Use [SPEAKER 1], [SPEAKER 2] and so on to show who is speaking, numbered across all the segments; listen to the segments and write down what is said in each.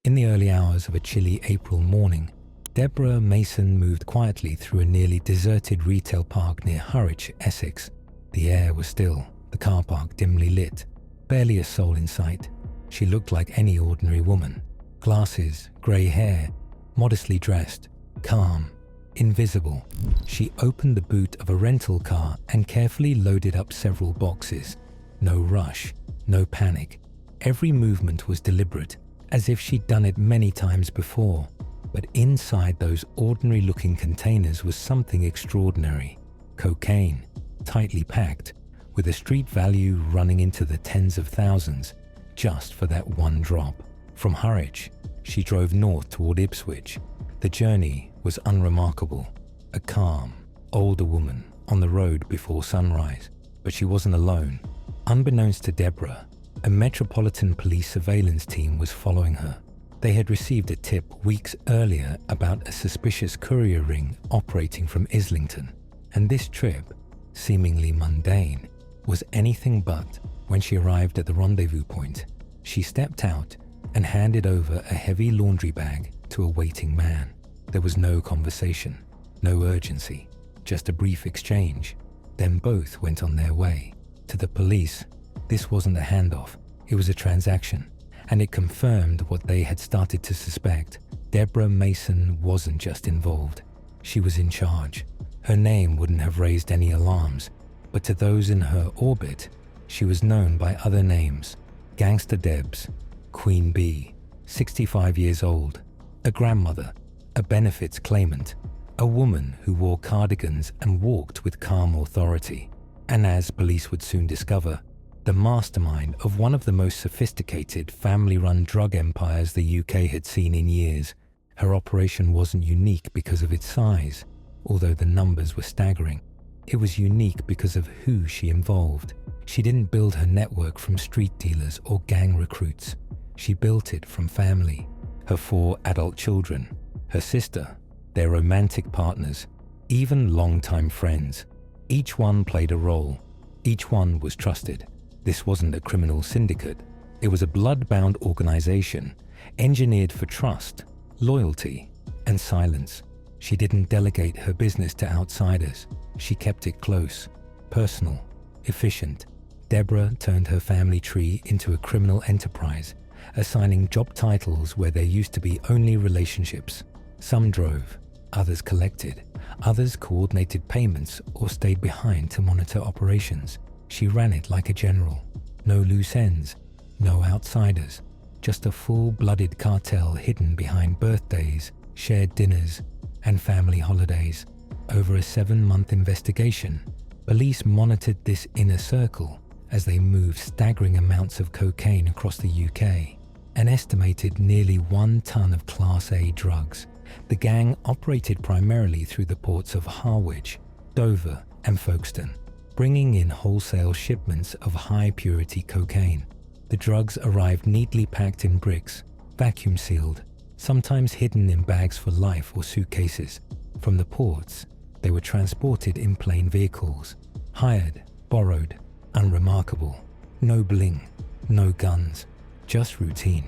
[SPEAKER 1] In the early hours of a chilly April morning, Deborah Mason moved quietly through a nearly deserted retail park near Harwich, Essex. The air was still, the car park dimly lit, barely a soul in sight. She looked like any ordinary woman. Glasses, grey hair, modestly dressed, calm, invisible. She opened the boot of a rental car and carefully loaded up several boxes. No rush, no panic. Every movement was deliberate, as if she'd done it many times before. But inside those ordinary-looking containers was something extraordinary. Cocaine, tightly packed, with a street value running into the tens of thousands, just for that one drop. From Harwich, she drove north toward Ipswich. The journey was unremarkable. A calm, older woman on the road before sunrise. But she wasn't alone. Unbeknownst to Deborah, a Metropolitan Police surveillance team was following her. They had received a tip weeks earlier about a suspicious courier ring operating from Islington, and this trip, seemingly mundane, was anything but. When she arrived at the rendezvous point, she stepped out and handed over a heavy laundry bag to a waiting man. There was no conversation, no urgency, just a brief exchange. Then both went on their way. To the police, this wasn't a handoff, it was a transaction. And it confirmed what they had started to suspect. Deborah Mason wasn't just involved. She was in charge. Her name wouldn't have raised any alarms, but to those in her orbit, she was known by other names. Gangsta Debs, Queen Bee, 65 years old, a grandmother, a benefits claimant, a woman who wore cardigans and walked with calm authority. And as police would soon discover, the mastermind of one of the most sophisticated family-run drug empires the UK had seen in years. Her operation wasn't unique because of its size, although the numbers were staggering. It was unique because of who she involved. She didn't build her network from street dealers or gang recruits. She built it from family, her 4 adult children, her sister, their romantic partners, even longtime friends. Each one played a role. Each one was trusted. This wasn't a criminal syndicate. It was a blood-bound organization, engineered for trust, loyalty, and silence. She didn't delegate her business to outsiders. She kept it close, personal, efficient. Deborah turned her family tree into a criminal enterprise, assigning job titles where there used to be only relationships. Some drove, others collected, others coordinated payments or stayed behind to monitor operations. She ran it like a general. No loose ends, no outsiders, just a full-blooded cartel hidden behind birthdays, shared dinners, and family holidays. Over a 7-month investigation, police monitored this inner circle as they moved staggering amounts of cocaine across the UK, an estimated nearly 1 ton of Class A drugs. The gang operated primarily through the ports of Harwich, Dover, and Folkestone, bringing in wholesale shipments of high-purity cocaine. The drugs arrived neatly packed in bricks, vacuum-sealed, sometimes hidden in bags for life or suitcases. From the ports, they were transported in plain vehicles, hired, borrowed, unremarkable. No bling, no guns, just routine.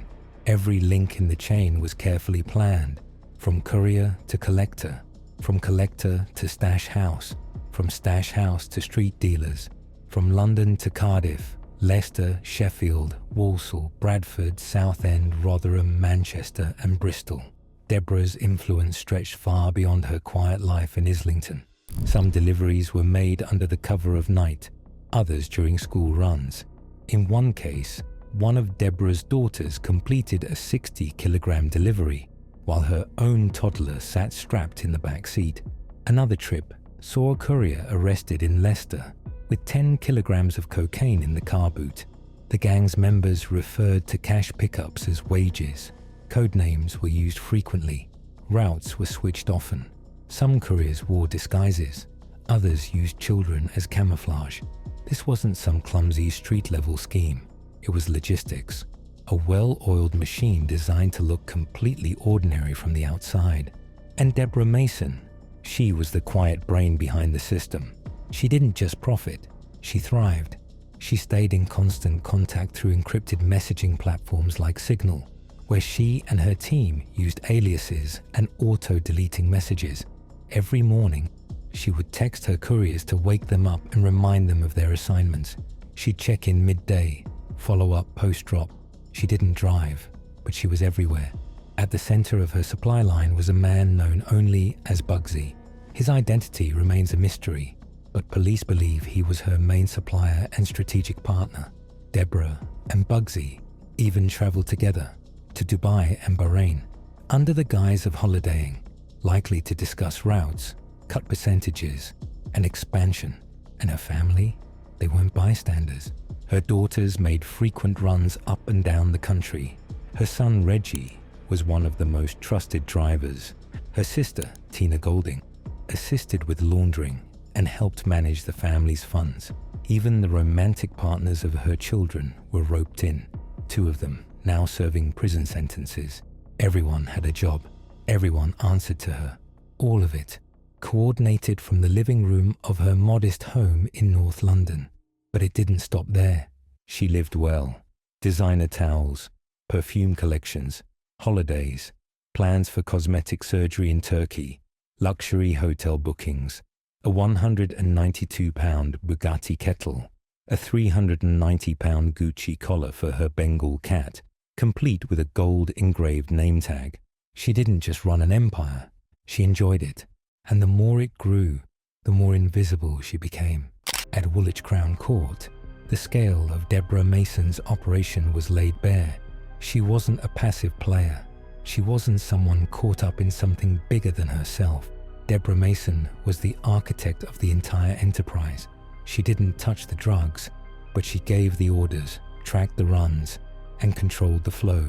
[SPEAKER 1] Every link in the chain was carefully planned, from courier to collector, from collector to stash house, from stash house to street dealers, from London to Cardiff, Leicester, Sheffield, Walsall, Bradford, Southend, Rotherham, Manchester, and Bristol. Deborah's influence stretched far beyond her quiet life in Islington. Some deliveries were made under the cover of night, others during school runs. In one case, one of Deborah's daughters completed a 60-kilogram delivery, while her own toddler sat strapped in the back seat. Another trip saw a courier arrested in Leicester with 10 kilograms of cocaine in the car boot. The gang's members referred to cash pickups as wages. Code names were used frequently. Routes were switched often. Some couriers wore disguises. Others used children as camouflage. This wasn't some clumsy street-level scheme. It was logistics. A well-oiled machine designed to look completely ordinary from the outside. And Deborah Mason, she was the quiet brain behind the system. She didn't just profit, she thrived. She stayed in constant contact through encrypted messaging platforms like Signal, where she and her team used aliases and auto-deleting messages. Every morning, she would text her couriers to wake them up and remind them of their assignments. She'd check in midday, follow up post-drop. She didn't drive, but she was everywhere. At the center of her supply line was a man known only as Bugsy. His identity remains a mystery, but police believe he was her main supplier and strategic partner. Deborah and Bugsy even traveled together to Dubai and Bahrain under the guise of holidaying, likely to discuss routes, cut percentages, and expansion. And her family? They weren't bystanders. Her daughters made frequent runs up and down the country. Her son Reggie was one of the most trusted drivers. Her sister, Tina Golding, assisted with laundering and helped manage the family's funds. Even the romantic partners of her children were roped in, 2 of them now serving prison sentences. Everyone had a job. Everyone answered to her. All of it coordinated from the living room of her modest home in North London. But it didn't stop there. She lived well. Designer towels, perfume collections, holidays, plans for cosmetic surgery in Turkey, luxury hotel bookings, a £192 Bugatti kettle, a £390 Gucci collar for her Bengal cat, complete with a gold-engraved name tag. She didn't just run an empire, she enjoyed it. And the more it grew, the more invisible she became. At Woolwich Crown Court, the scale of Deborah Mason's operation was laid bare. She wasn't a passive player. She wasn't someone caught up in something bigger than herself. Deborah Mason was the architect of the entire enterprise. She didn't touch the drugs, but she gave the orders, tracked the runs, and controlled the flow.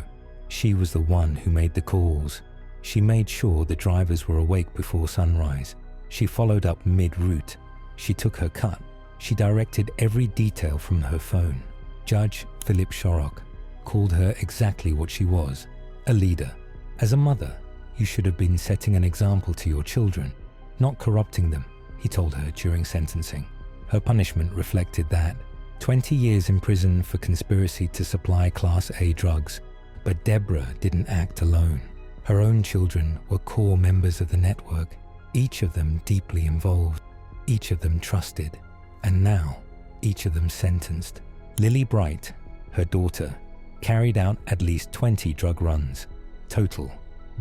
[SPEAKER 1] She was the one who made the calls. She made sure the drivers were awake before sunrise. She followed up mid-route. She took her cut. She directed every detail from her phone. Judge Philip Shorrock called her exactly what she was, a leader. As a mother, you should have been setting an example to your children, not corrupting them, he told her during sentencing. Her punishment reflected that. 20 years in prison for conspiracy to supply Class A drugs. But Deborah didn't act alone. Her own children were core members of the network, each of them deeply involved, each of them trusted, and now each of them sentenced. Lily Bright, her daughter, carried out at least 20 drug runs. Total,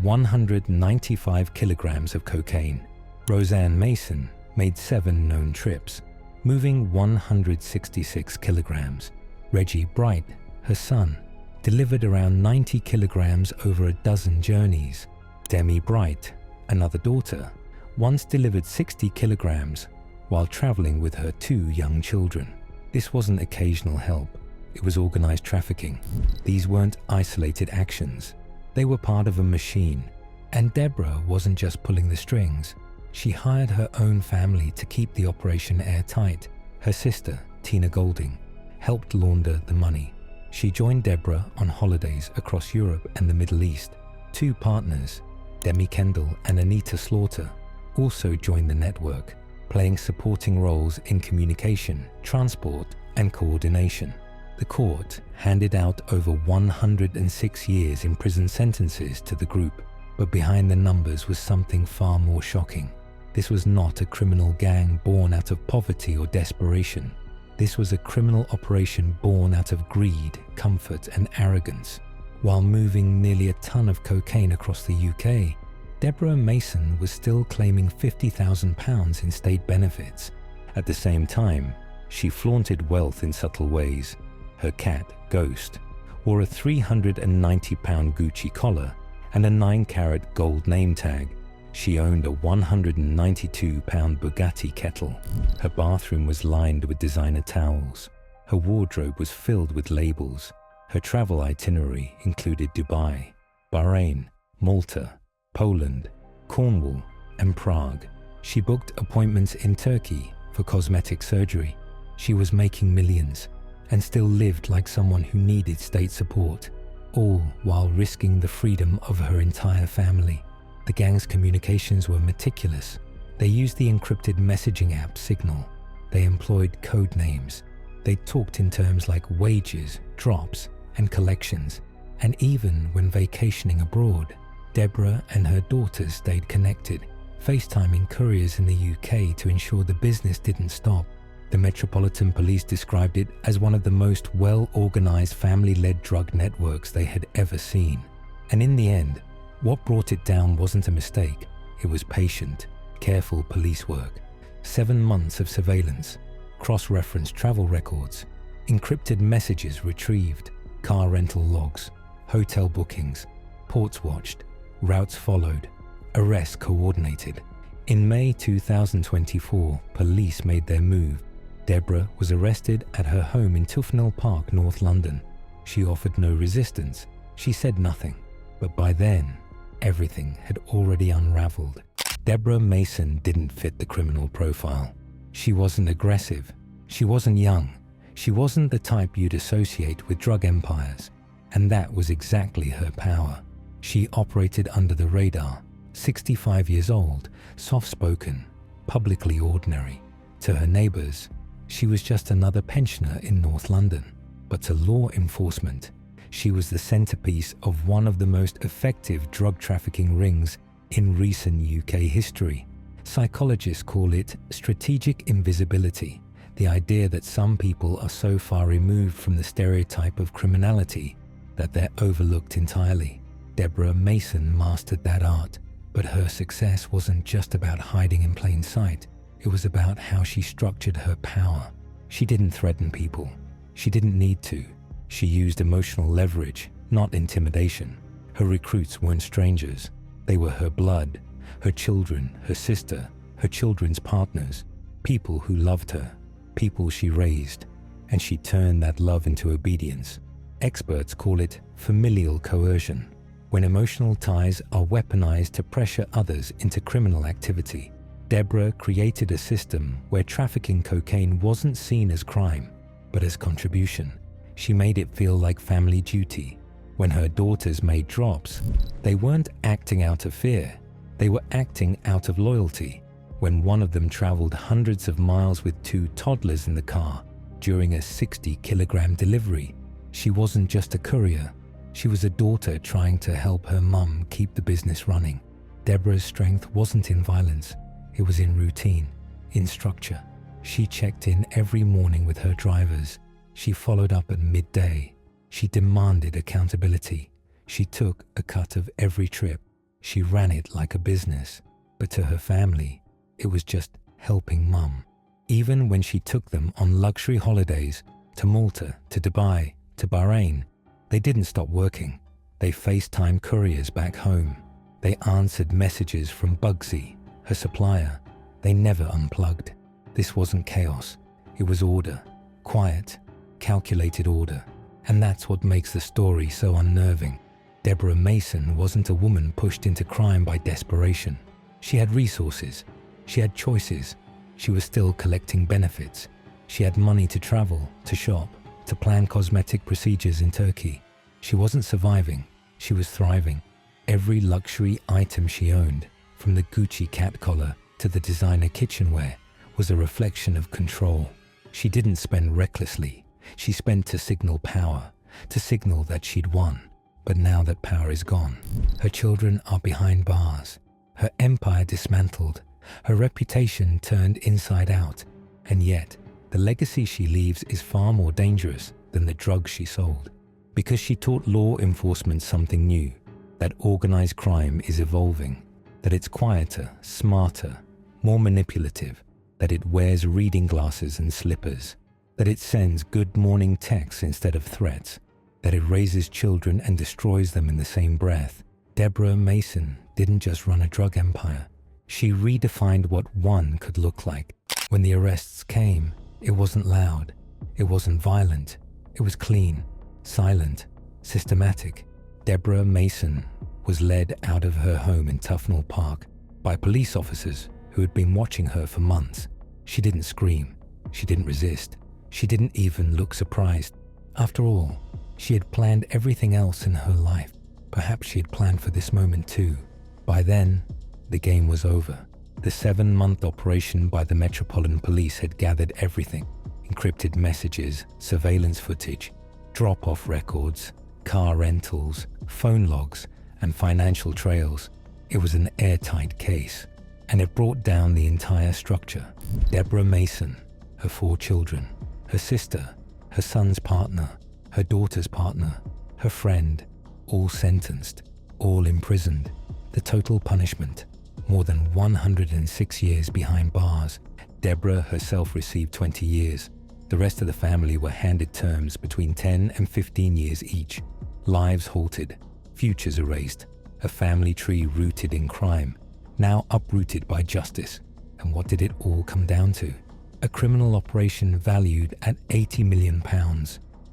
[SPEAKER 1] 195 kilograms of cocaine. Roseanne Mason made 7 known trips, moving 166 kilograms. Reggie Bright, her son, delivered around 90 kilograms over a dozen journeys. Demi Bright, another daughter, once delivered 60 kilograms while traveling with her 2 young children. This wasn't occasional help. It was organized trafficking. These weren't isolated actions. They were part of a machine. And Deborah wasn't just pulling the strings. She hired her own family to keep the operation airtight. Her sister, Tina Golding, helped launder the money. She joined Deborah on holidays across Europe and the Middle East. 2 partners, Demi Kendall and Anita Slaughter, also joined the network, playing supporting roles in communication, transport, and coordination. The court handed out over 106 years in prison sentences to the group, but behind the numbers was something far more shocking. This was not a criminal gang born out of poverty or desperation. This was a criminal operation born out of greed, comfort, and arrogance. While moving nearly a ton of cocaine across the UK, Deborah Mason was still claiming £50,000 in state benefits. At the same time, she flaunted wealth in subtle ways. Her cat, Ghost, wore a £390 Gucci collar and a 9-carat gold name tag. She owned a £192 Bugatti kettle. Her bathroom was lined with designer towels. Her wardrobe was filled with labels. Her travel itinerary included Dubai, Bahrain, Malta, Poland, Cornwall, and Prague. She booked appointments in Turkey for cosmetic surgery. She was making millions and still lived like someone who needed state support, all while risking the freedom of her entire family. The gang's communications were meticulous. They used the encrypted messaging app Signal. They employed code names. They talked in terms like wages, drops, and collections. And even when vacationing abroad, Deborah and her daughters stayed connected, FaceTiming couriers in the UK to ensure the business didn't stop. The Metropolitan Police described it as one of the most well-organized family-led drug networks they had ever seen. And in the end, what brought it down wasn't a mistake. It was patient, careful police work. 7 months of surveillance, cross-referenced travel records, encrypted messages retrieved, car rental logs, hotel bookings, ports watched, routes followed, arrests coordinated. In May 2024, police made their move. Deborah was arrested at her home in Tufnell Park, North London. She offered no resistance. She said nothing. But by then, everything had already unraveled. Deborah Mason didn't fit the criminal profile. She wasn't aggressive. She wasn't young. She wasn't the type you'd associate with drug empires. And that was exactly her power. She operated under the radar, 65 years old, soft-spoken, publicly ordinary. To her neighbors, she was just another pensioner in North London. But to law enforcement, she was the centerpiece of one of the most effective drug trafficking rings in recent UK history. Psychologists call it strategic invisibility, the idea that some people are so far removed from the stereotype of criminality that they're overlooked entirely. Deborah Mason mastered that art, but her success wasn't just about hiding in plain sight. It was about how she structured her power. She didn't threaten people. She didn't need to. She used emotional leverage, not intimidation. Her recruits weren't strangers. They were her blood, her children, her sister, her children's partners, people who loved her, people she raised, and she turned that love into obedience. Experts call it familial coercion, when emotional ties are weaponized to pressure others into criminal activity. Deborah created a system where trafficking cocaine wasn't seen as crime, but as contribution. She made it feel like family duty. When her daughters made drops, they weren't acting out of fear. They were acting out of loyalty. When one of them traveled hundreds of miles with 2 toddlers in the car during a 60-kilogram delivery, she wasn't just a courier. She was a daughter trying to help her mum keep the business running. Deborah's strength wasn't in violence. It was in routine, in structure. She checked in every morning with her drivers. She followed up at midday. She demanded accountability. She took a cut of every trip. She ran it like a business. But to her family, it was just helping mum. Even when she took them on luxury holidays to Malta, to Dubai, to Bahrain, they didn't stop working. They FaceTime couriers back home. They answered messages from Bugsy, her supplier. They never unplugged. This wasn't chaos. It was order. Quiet, calculated order. And that's what makes the story so unnerving. Deborah Mason wasn't a woman pushed into crime by desperation. She had resources. She had choices. She was still collecting benefits. She had money to travel, to shop, to plan cosmetic procedures in Turkey. She wasn't surviving. She was thriving. Every luxury item she owned, from the Gucci cat collar to the designer kitchenware, was a reflection of control. She didn't spend recklessly. She spent to signal power, to signal that she'd won. But now that power is gone, her children are behind bars, her empire dismantled, her reputation turned inside out, and yet the legacy she leaves is far more dangerous than the drugs she sold. Because she taught law enforcement something new, that organized crime is evolving, that it's quieter, smarter, more manipulative, that it wears reading glasses and slippers, that it sends good morning texts instead of threats, that it raises children and destroys them in the same breath. Deborah Mason didn't just run a drug empire. She redefined what one could look like. When the arrests came, it wasn't loud. It wasn't violent. It was clean, silent, systematic. Deborah Mason was led out of her home in Tufnell Park by police officers who had been watching her for months. She didn't scream. She didn't resist. She didn't even look surprised. After all, she had planned everything else in her life. Perhaps she had planned for this moment too. By then, the game was over. The 7-month operation by the Metropolitan Police had gathered everything: encrypted messages, surveillance footage, drop-off records, car rentals, phone logs, and financial trails. It was an airtight case, and it brought down the entire structure. Deborah Mason, her 4 children, her sister, her son's partner, her daughter's partner, her friend, all sentenced, all imprisoned. The total punishment, more than 106 years behind bars. Deborah herself received 20 years. The rest of the family were handed terms between 10 and 15 years each. Lives halted, futures erased, a family tree rooted in crime, now uprooted by justice. And what did it all come down to? A criminal operation valued at £80 million,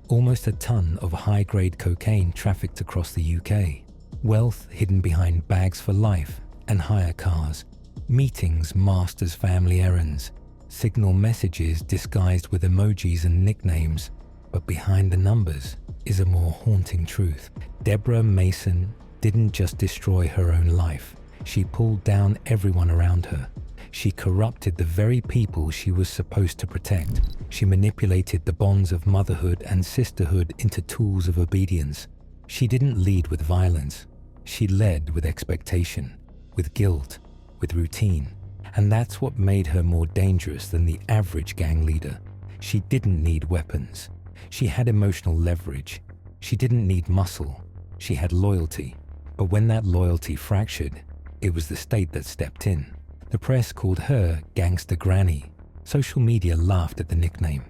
[SPEAKER 1] almost a ton of high-grade cocaine trafficked across the UK, wealth hidden behind bags for life and hire cars, meetings masked as family errands, signal messages disguised with emojis and nicknames. But behind the numbers is a more haunting truth. Deborah Mason didn't just destroy her own life, she pulled down everyone around her. She corrupted the very people she was supposed to protect. She manipulated the bonds of motherhood and sisterhood into tools of obedience. She didn't lead with violence. She led with expectation, with guilt, with routine. And that's what made her more dangerous than the average gang leader. She didn't need weapons. She had emotional leverage. She didn't need muscle. She had loyalty. But when that loyalty fractured, it was the state that stepped in. The press called her Gangsta Granny. Social media laughed at the nickname.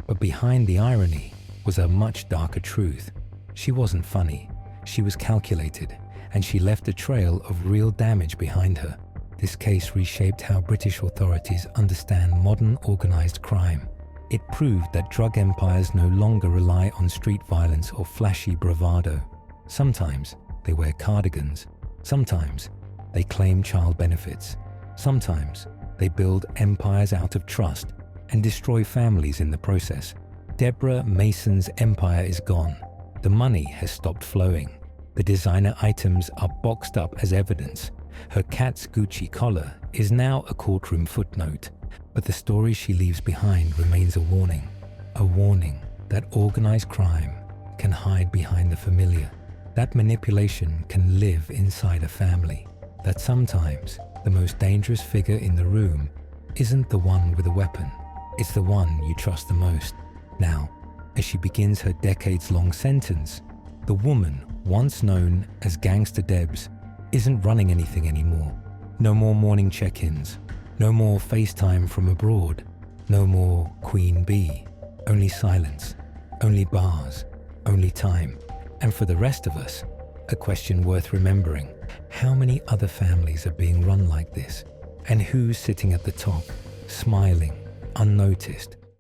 [SPEAKER 1] But behind the irony was a much darker truth. She wasn't funny. She was calculated, and she left a trail of real damage behind her. This case reshaped how British authorities understand modern organized crime. It proved that drug empires no longer rely on street violence or flashy bravado. Sometimes they wear cardigans. Sometimes they claim child benefits. Sometimes they build empires out of trust and destroy families in the process. Deborah Mason's empire is gone. The money has stopped flowing. The designer items are boxed up as evidence. Her cat's Gucci collar is now a courtroom footnote. But the story she leaves behind remains a warning that organized crime can hide behind the familiar, that manipulation can live inside a family, that sometimes the most dangerous figure in the room isn't the one with a weapon, it's the one you trust the most. Now, as she begins her decades-long sentence, the woman once known as Gangsta Debs isn't running anything anymore. No more morning check-ins, no more FaceTime from abroad, no more Queen Bee, only silence, only bars, only time. And for the rest of us, a question worth remembering: how many other families are being run like this? And who's sitting at the top, smiling, unnoticed,